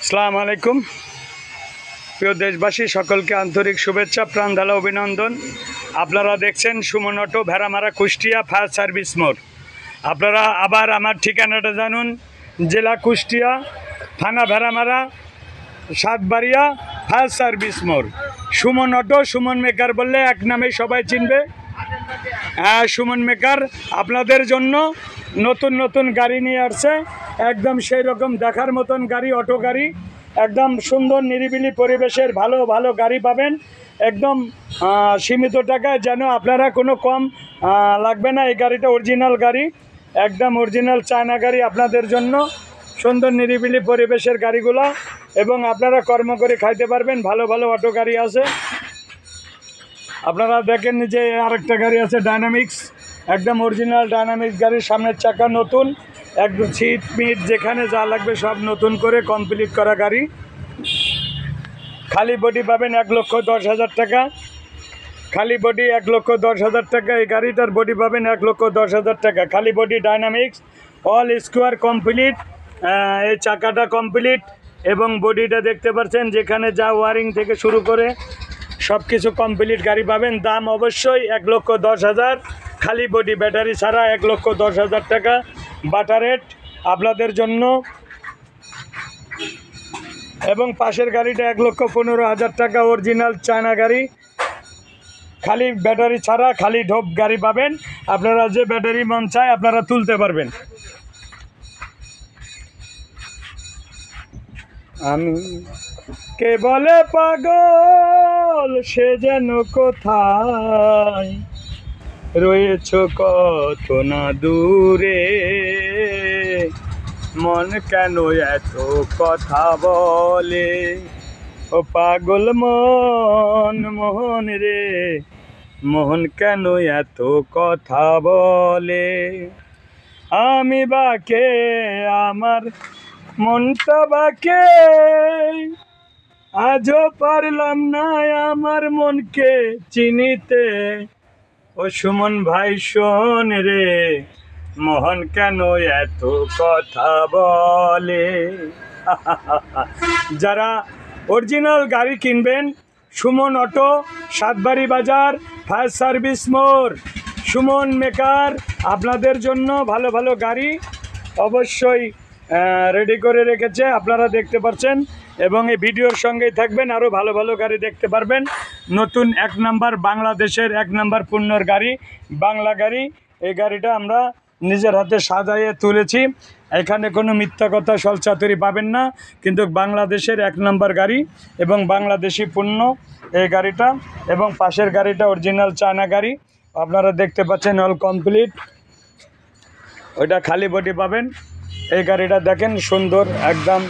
আসসালামু আলাইকুম প্রিয় দেশবাসী, সকলকে আন্তরিক শুভেচ্ছা, প্রাণ ঢালা অভিনন্দন। আপনারা দেখছেন Suman auto, Bheramara, Kushtia, fire service মোড়। আপনারা আবার আমার ঠিকানাটা জানুন। জেলা কুষ্টিয়া, থানা ভেড়ামারা, সাতবাড়িয়া, ফায়ার সার্ভিস মোড়। সুমন অটো, সুমন মেকার বললে এক নামেই সবাই চিনবে। হ্যাঁ, সুমন মেকার আপনাদের জন্য নতুন নতুন গাড়ি নিয়ে আসছে। একদম সেই রকম দেখার মতন গাড়ি, অটো গাড়ি, একদম সুন্দর নিরিবিলি পরিবেশের ভালো ভালো গাড়ি পাবেন একদম সীমিত টাকায়, যেন আপনারা কোনো কম লাগবে না। এই গাড়িটা অরিজিনাল গাড়ি, একদম অরিজিনাল চায়না গাড়ি আপনাদের জন্য। সুন্দর নিরিবিলি পরিবেশের গাড়িগুলো, এবং আপনারা কর্ম করে খাইতে পারবেন। ভালো ভালো অটো গাড়ি আছে। আপনারা দেখেন যে আরেকটা গাড়ি আছে ডায়নামিক্স, একদম অরিজিনাল ডায়নামিক্স গাড়ির সামনের চাকা নতুন, একদম সিট মিট যেখানে যা লাগবে সব নতুন করে কমপ্লিট করা গাড়ি। খালি বডি পাবেন 1,10,000 টাকা। খালি বডি 1,10,000 টাকা। এই গাড়িটার বডি পাবেন 1,10,000 টাকা। খালি body dynamics, all square complete, এই চাকাটা কমপ্লিট এবং বডিটা দেখতে পাচ্ছেন, যেখানে যা ওয়ারিং থেকে শুরু করে সব কিছু কমপ্লিট গাড়ি পাবেন। দাম অবশ্যই 1,10,000। খালি বডি ব্যাটারি ছাড়া 1,10,000 টাকা বাটা রেট আপনাদের জন্য। এবং পাশের গাড়িটা 1,15,000 টাকা, অরিজিনাল চায়না গাড়ি, খালি ব্যাটারি ছাড়া, খালি ঢোপ গাড়ি পাবেন। আপনারা যে ব্যাটারি মন চায় আপনারা তুলতে পারবেন। আমি কে বলে পাগল, সে যেন কোথায় রয়েছ কত না দূরে, মন কেন এত কথা বলে, ও পাগল মন, মোহন রে, মোহন কেন এত কথা বলে। আমি বাকে, আমার মনটা বাকে, আজও পারলাম না আমার মনকে চিনিতে, ও সুমন ভাই শোন রে, মোহন কেন এত কথা বলে। যারা অরিজিনাল গাড়ি কিনবেন, সুমন অটো, সাতবাড়ি বাজার, ফায়ার সার্ভিস মোড়, সুমন মেকার আপনাদের জন্য ভালো ভালো গাড়ি অবশ্যই রেডি করে রেখেছে। আপনারা দেখতে পাচ্ছেন এবং এই ভিডিওর সঙ্গেই থাকবেন, আরও ভালো ভালো গাড়ি দেখতে পারবেন। নতুন 1 নাম্বার, বাংলাদেশের 1 নাম্বার পণ্যর গাড়ি, বাংলা গাড়ি। এই গাড়িটা আমরা নিজের হাতে সাজাইয়ে তুলেছি। এখানে কোনো মিথ্যা কথা, সলচাতুরি পাবেন না, কিন্তু বাংলাদেশের 1 নাম্বার গাড়ি এবং বাংলাদেশি পণ্য এই গাড়িটা। এবং পাশের গাড়িটা অরিজিনাল চায়না গাড়ি, আপনারা দেখতে পাচ্ছেন অল কমপ্লিট। ওইটা খালি বডি পাবেন। এই গাড়িটা দেখেন, সুন্দর একদম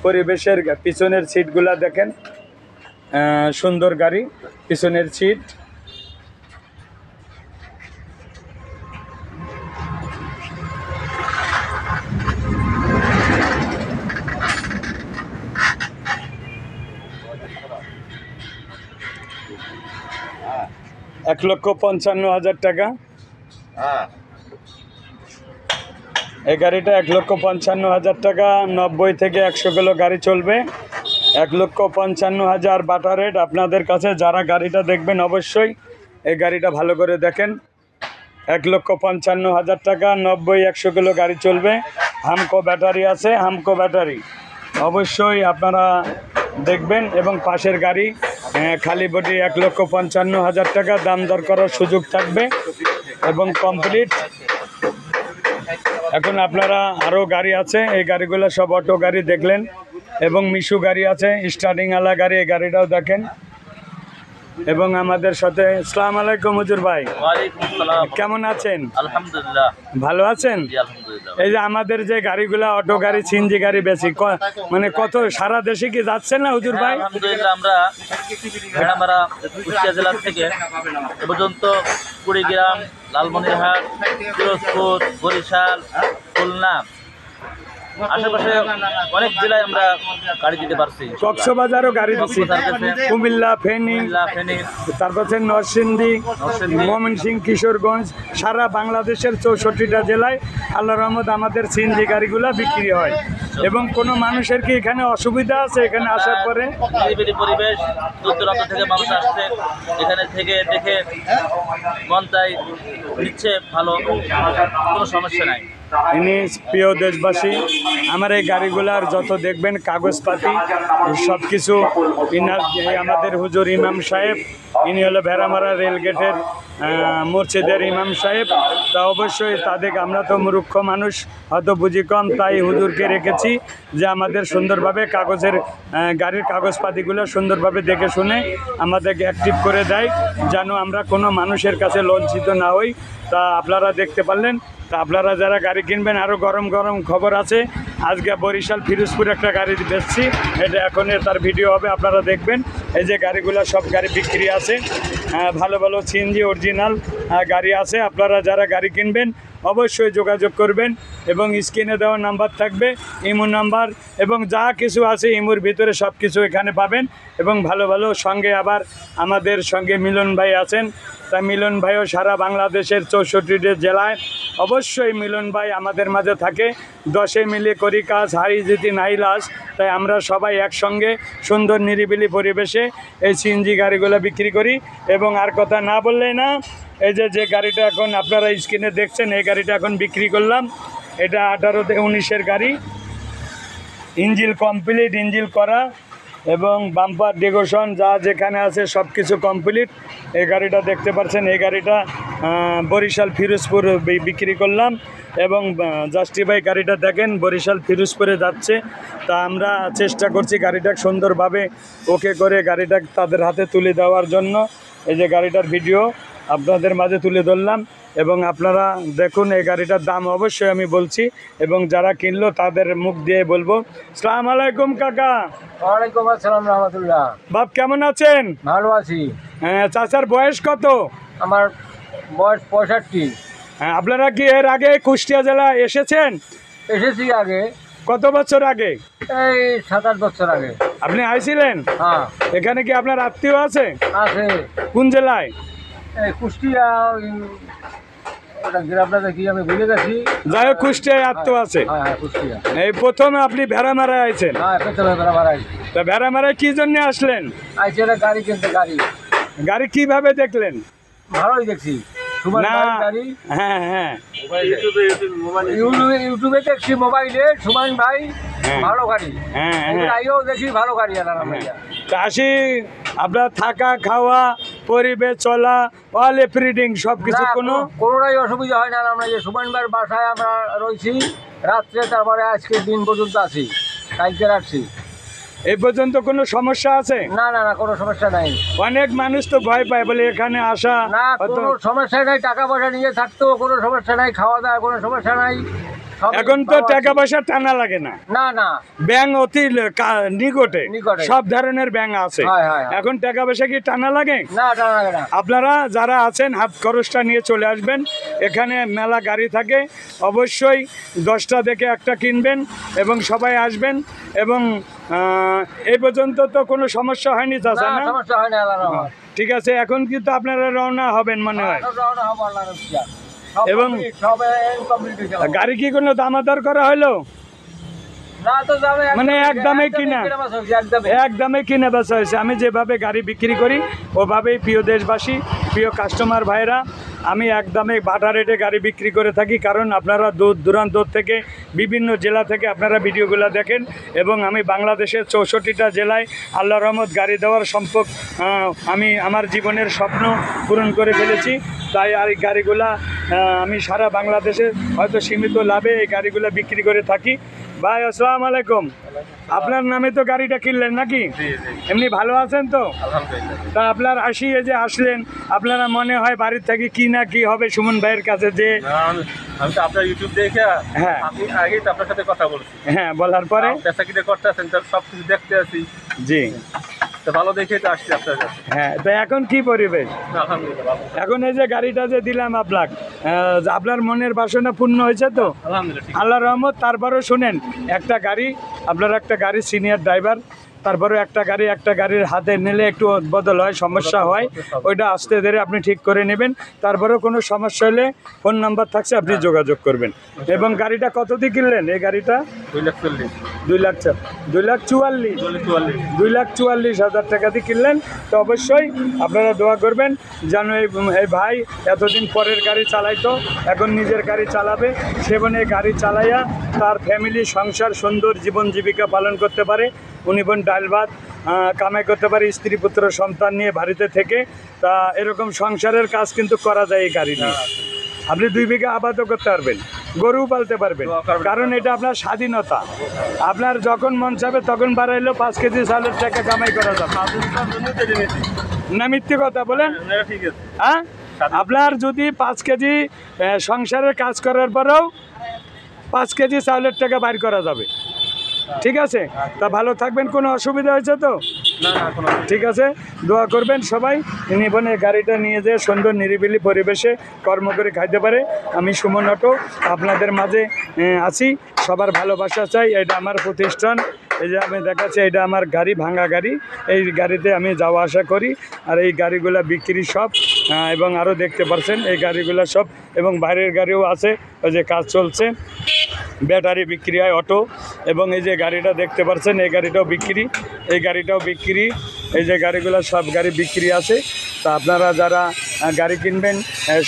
পরিবেশের। পিছনের সিটগুলা দেখেন, সুন্দর গাড়ি, পিছনের সিট। $1,55,000 টাকা। এই গাড়িটা 1,55,000 টাকা। 90 থেকে 100 কিলো গাড়ি চলবে। 1,55,000 বাটা রেট আপনাদের কাছে। যারা গাড়িটা দেখবেন অবশ্যই এই গাড়িটা ভালো করে দেখেন। 1,55,000 টাকা, 90-100 কিলো গাড়ি চলবে। হামকো ব্যাটারি আছে, হামকো ব্যাটারি অবশ্যই আপনারা দেখবেন। এবং পাশের গাড়ি খালি বডি 1,55,000 টাকা, দাম দর করার সুযোগ থাকবে এবং কমপ্লিট। এখন আপনারা আরও গাড়ি আছে, এই গাড়িগুলো সব অটো গাড়ি দেখলেন। এবং মিশু গাড়ি আছে, স্টার্টিংওয়ালা গাড়ি, এই গাড়িটাও দেখেন। এবং আমাদের সাথে আসসালামু আলাইকুম হুজুর ভাই। ওয়ালাইকুম আসসালাম। কেমন আছেন? আলহামদুলিল্লাহ। ভালো আছেন? জি আলহামদুলিল্লাহ। এই যে আমাদের যে গাড়িগুলা, অটো গাড়ি, সিএনজি গাড়ি বেশি মানে কত সারা দেশে কি যাচ্ছেন না হুজুর ভাই? আলহামদুলিল্লাহ, আমরা ভেড়ামারা, কুষ্টিয়া জেলা থেকে এ পর্যন্ত কুড়িগ্রাম, লালমনিরহাট, পিরোজপুর, বরিশাল, খুলনা আশেপাশে অনেক জেলায় আমরা গাড়ি দিতে পারছি। কক্সবাজারও গাড়ি দিচ্ছি, কুমিল্লা, ফেনী, তারপর হচ্ছে নরসিংদী, ময়মনসিংহ, কিশোরগঞ্জ, সারা বাংলাদেশের 64টা জেলায় আল্লাহ রহমত আমাদের সিএনজি গাড়িগুলো বিক্রি হয়। এবং কোনো মানুষের কি এখানে অসুবিধা আছে এখানে আসার পরে? নিরিবিলি পরিবেশ, দূর দূরান্ত থেকে মানুষ আসছে, এখানে থেকে দেখে মন চাই নিচ্ছে, ভালো, কোনো সমস্যা নাই। ইনি প্রিয় দেশবাসী, আমার এই গাড়িগুলার যত দেখবেন কাগজপাতি সব কিছু ইনার আমাদের হুজুর ইমাম সাহেব, ইনি হলো ভেড়ামারা রেলগেটের মসজিদের ইমাম সাহেব। তা অবশ্যই তাদের, আমরা তো মূর্খ মানুষ, হয়তো বুঝি কম, তাই হুজুরকে রেখেছি যে আমাদের সুন্দরভাবে কাগজের গাড়ির কাগজপাতিগুলো সুন্দরভাবে দেখে শুনে আমাদেরকে অ্যাক্টিভ করে দেয়, যেন আমরা কোনো মানুষের কাছে লজ্জিত না হই। তা আপনারা দেখতে পারলেন। তা আপনারা যারা গাড়ি কিনবেন, আরও গরম গরম খবর আছে। আজকে বরিশাল ফিরোজপুর একটা গাড়ি বেচছি, এটা এখন তার ভিডিও হবে, আপনারা দেখবেন। এই যে গাড়িগুলো সব গাড়ি বিক্রি আছে, ভালো ভালো সিএনজি অরিজিনাল গাড়ি আছে। আপনারা যারা গাড়ি কিনবেন অবশ্যই যোগাযোগ করবেন, এবং স্ক্রিনে দেওয়া নাম্বার থাকবে, ইমো নাম্বার এবং যা কিছু আছে ইমোর ভিতরে সব কিছু এখানে পাবেন। এবং ভালো ভালো সঙ্গে আবার আমাদের সঙ্গে মিলন ভাই আছেন। তা মিলন ভাইও সারা বাংলাদেশের 64টি জেলায় অবশ্যই মিলন ভাই আমাদের মাঝে থাকে। 10 মিলে করি কাজ, হারি জিতি নাই লাস। তাই আমরা সবাই একসঙ্গে সুন্দর নিরিবিলি পরিবেশে এই সিএনজি গাড়িগুলো বিক্রি করি। এবং আর কথা না বললেই না, এই যে গাড়িটা এখন আপনারা স্ক্রিনে দেখছেন, এই গাড়িটা এখন বিক্রি করলাম। এটা 18-19-এর গাড়ি, ইঞ্জিল কমপ্লিট, ইঞ্জিল করা এবং বাম্পার ডেকোরেশন যা যেখানে আছে সব কিছু কমপ্লিট। এই গাড়িটা দেখতে পাচ্ছেন, এই গাড়িটা বরিশাল ফিরোজপুর বিক্রি করলাম। এবং জাস্টিফাই গাড়িটা দেখেন বরিশাল ফিরোজপুরে যাচ্ছে। তা আমরা চেষ্টা করছি গাড়িটা সুন্দরভাবে ওকে করে গাড়িটা তাদের হাতে তুলে দেওয়ার জন্য। এই যে গাড়িটার ভিডিও আপনাদের মাঝে তুলে ধরলাম। এবং আপনারা দেখুন, এই গাড়িটার দাম অবশ্যই আমি বলছি, এবং যারা কিনলো তাদের মুখ দিয়ে বলবো। আসসালামু আলাইকুম কাকা। ওয়ালাইকুম আসসালাম রহমতুল্লাহ। বাপ কেমন আছেন? ভালো আছি। হ্যাঁ, চাচার বয়স কত? আমার বয়স 65। হ্যাঁ, আপনারা কি এর আগে কুষ্টিয়া জেলা এসেছেন? এসেছি আগে। কত বছর আগে? এই 7-8 বছর আগে। আপনি আইছিলেন? হ্যাঁ। এখানে কি আপনার আত্মীয় আছে? আছে। কোন জেলায়? এই কুষ্টিয়া, ওটা গ্রামটা কি আমি ভুলে গেছি। যাই হোক, কুষ্টিয়ায় আত্মীয় আছে। হ্যাঁ হ্যাঁ, কুষ্টিয়া। এই প্রথমে আপনি ভেড়ামারায় আইছেন? হ্যাঁ, প্রথমে বেড়ামারাই। তা ভেড়ামারায় কি জন্য আসলেন? আইছে একটা গাড়ি কিনতে। গাড়ি কিভাবে দেখলেন? ভালোই দেখছি। সুমান না, ভাইয়ের গাড়ি। হ্যাঁ হ্যাঁ, ইউটিউবে দেখছি, মোবাইলে সুমান ভাই হ্যাঁ। ভালো গাড়ি। হ্যাঁ হ্যাঁ, আইও দেখি ভালো গাড়ি আলহামদুলিল্লাহ। তা আসি, আপনার থাকা খাওয়া পরিবেশ চলা অল এভরিথিং সব কিছু না, কোনো কোনোটাই অসুবিধা হয় না। আমরা যে সুমান ভাইয়ের বাসায় আমরা রয়েছি রাত্রে, তারপরে আজকের দিন পর্যন্ত আছি, কালকে রাখছি। এই পর্যন্ত কোনো সমস্যা আছে? না না না, কোনো সমস্যা নাই। অনেক মানুষ তো ভয় পায়, বলে এখানে আসা না, হয়তো। কোনো সমস্যা নাই। টাকা পয়সা নিয়ে থাকতেও কোনো সমস্যা নাই, খাওয়া দাওয়া কোনো সমস্যা নাই। এখন তো টাকা পয়সা টানা লাগে না, না না, ব্যাংক অতি নিকটে, নিকটে। সব ধরনের ব্যাংক আছে। হ্যাঁ, হ্যাঁ, হ্যাঁ। এখন টাকা পয়সা কি টানা লাগে? না, টাকা লাগে না। আপনারা যারা আছেন হাত খরচটা নিয়ে চলে আসবেন। এখানে মেলা গাড়ি থাকে, অবশ্যই 10টা দেখে একটা কিনবেন এবং সবাই আসবেন। এবং এই পর্যন্ত তো কোনো সমস্যা হয়নি চাচা? না, না, সমস্যা হয় না, আল্লাহর রহমত। ঠিক আছে। এখন কিন্তু আপনারা রওনা হবেন মনে হয়। সব রওনা হবো আল্লাহর রহমতে। সব এবং complete, সব complete হয়ে যাবে। গাড়ি কি কোনো দামাদার করা হলো? না তো যাবে, মানে একদমই কিনা? একদমই। একদমে কিনে বেচা হয়েছে। আমি যেভাবে গাড়ি বিক্রি করি ওভাবেই প্রিয় দেশবাসী, প্রিয় কাস্টমার ভাইরা, আমি একদমে বাটা রেটে গাড়ি বিক্রি করে থাকি। কারণ আপনারা দূর দূরান্ত থেকে, বিভিন্ন জেলা থেকে আপনারা ভিডিওগুলো দেখেন। এবং আমি বাংলাদেশের 64টা জেলায় আল্লাহর রহমত গাড়ি দেওয়ার সম্পর্ক আমি আমার জীবনের স্বপ্ন পূরণ করে ফেলেছি। তাই আর এই গাড়িগুলা আমি সারা বাংলাদেশে হয়তো সীমিত লাভে এই গাড়িগুলো বিক্রি করে থাকি। ভাই আসসালামু আলাইকুম। আপনার নামে তো গাড়িটা কিনলেন নাকি? এমনি ভালো আছেন তো? তা আপনার এই যে আসলেন, আপনারা মনে হয় বাড়ির থেকে কি না কি হবে সুমন ভাইয়ের কাছে যে আমি তো আপনার ইউটিউব দেখে, হ্যাঁ, আমি আগেই তো আপনার সাথে কথা বলছি। হ্যাঁ, বলার পরে পেশা কিনে করতে আছেন, সব কিছু দেখতে আছি। জি। তো ভালো দেখেই তো আসছি আপনার কাছে। হ্যাঁ, তো এখন কি পরিবেশ? আলহামদুলিল্লাহ ভালো। এখন এই যে গাড়িটা যে দিলাম আপনার মনের বাসনা পূর্ণ হয়েছে তো? আলহামদুলিল্লাহ ঠিক। আল্লাহ রহমত। তারপরেও শুনেন, একটা গাড়ি, আপনার একটা গাড়ি সিনিয়র ড্রাইভার, তারপরেও একটা গাড়ির হাতে নিলে একটু বদল হয়, সমস্যা হয়, ওইটা আস্তে ধীরে আপনি ঠিক করে নেবেন। তারপরেও কোনো সমস্যা হলে ফোন নাম্বার থাকছে, আপনি যোগাযোগ করবেন। এবং গাড়িটা কত দিয়ে কিনলেন এই গাড়িটা? 2,40,000 2,44,000 টাকা দিয়ে কিনলেন। তো অবশ্যই আপনারা দোয়া করবেন যেন এই ভাই এতদিন পরের গাড়ি চালাইতো, এখন নিজের গাড়ি চালাবে, সেবন এই গাড়ি চালাইয়া তার ফ্যামিলি সংসার সুন্দর জীবন জীবিকা পালন করতে পারে, উনি বোন ডাল ভাত কামাই করতে পারে, স্ত্রী পুত্র সন্তান নিয়ে বাড়িতে থেকে। তা এরকম সংসারের কাজ কিন্তু করা যায় এই গাড়ি নিয়ে। আপনি 2 বিঘা আবাদও করতে পারবেন, গরু পালতে পারবেন, কারণ এটা আপনার স্বাধীনতা। আপনার যখন মন চাবে তখন বাড়াইলেও 5 কেজি চালের টাকা কামাই করা যাবে না। মিথ্যে কথা বলেন? ঠিক আছে। হ্যাঁ, আপনার যদি 5 কেজি সংসারের কাজ করার পরেও 5 কেজি চাউলের টাকা বাইর করা যাবে। ঠিক আছে, তা ভালো থাকবেন। কোনো অসুবিধা হয়েছে তো? না না কোনো ঠিক আছে, দোয়া করবেন সবাই নিবনে গাড়িটা নিয়ে যেয়ে সুন্দর নিরিবিলি পরিবেশে কর্ম করে খাইতে পারে। আমি সুমন অটো আপনাদের মাঝে আছি, সবার ভালোবাসা চাই। এটা আমার প্রতিষ্ঠান, এই যে আমি দেখাচ্ছি, এটা আমার গাড়ি, ভাঙা গাড়ি। এই গাড়িতে আমি যাওয়া আসা করি, আর এই গাড়িগুলো বিক্রি সব, এবং আরও দেখতে পাচ্ছেন এই গাড়িগুলো সব, এবং বাইরের গাড়িও আছে, ওই যে কাজ চলছে, ব্যাটারি বিক্রি হয় অটো। এবং এই যে গাড়িটা দেখতে পাচ্ছেন, এই গাড়িটাও বিক্রি, এই গাড়িটাও বিক্রি, এই যে গাড়িগুলো সব গাড়ি বিক্রি আছে। তা আপনারা যারা গাড়ি কিনবেন,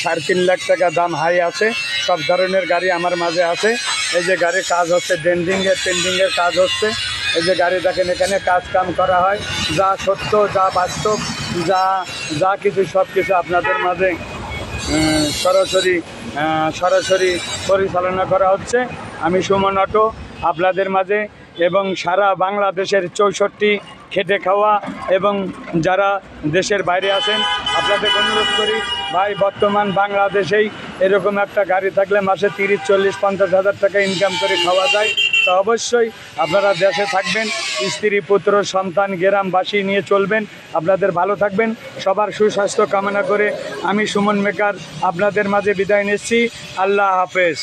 3.5 লাখ টাকা দাম হাই আছে, সব ধরনের গাড়ি আমার মাঝে আছে। এই যে গাড়ির কাজ হচ্ছে, পেন্ডিংয়ের কাজ হচ্ছে। এই যে গাড়ি দেখেন, এখানে কাজ কাম করা হয়, যা সত্য, যা বাস্তব, যা কিছু সব কিছু আপনাদের মাঝে সরাসরি পরিচালনা করা হচ্ছে। আমি সুমন অটো আপনাদের মাঝে, এবং সারা বাংলাদেশের 64 খেটে খাওয়া এবং যারা দেশের বাইরে আছেন, আপনাদের অনুরোধ করি ভাই, বর্তমান বাংলাদেশেই এরকম একটা গাড়ি থাকলে মাসে 30, 40, 50 হাজার টাকা ইনকাম করে খাওয়া যায়। তো অবশ্যই আপনারা দেশে থাকবেন, স্ত্রী পুত্র সন্তান গ্রামবাসী নিয়ে চলবেন। আপনাদের ভালো থাকবেন, সবার সুস্বাস্থ্য কামনা করে আমি সুমন মেকার আপনাদের মাঝে বিদায় নিচ্ছি। আল্লাহ হাফেজ।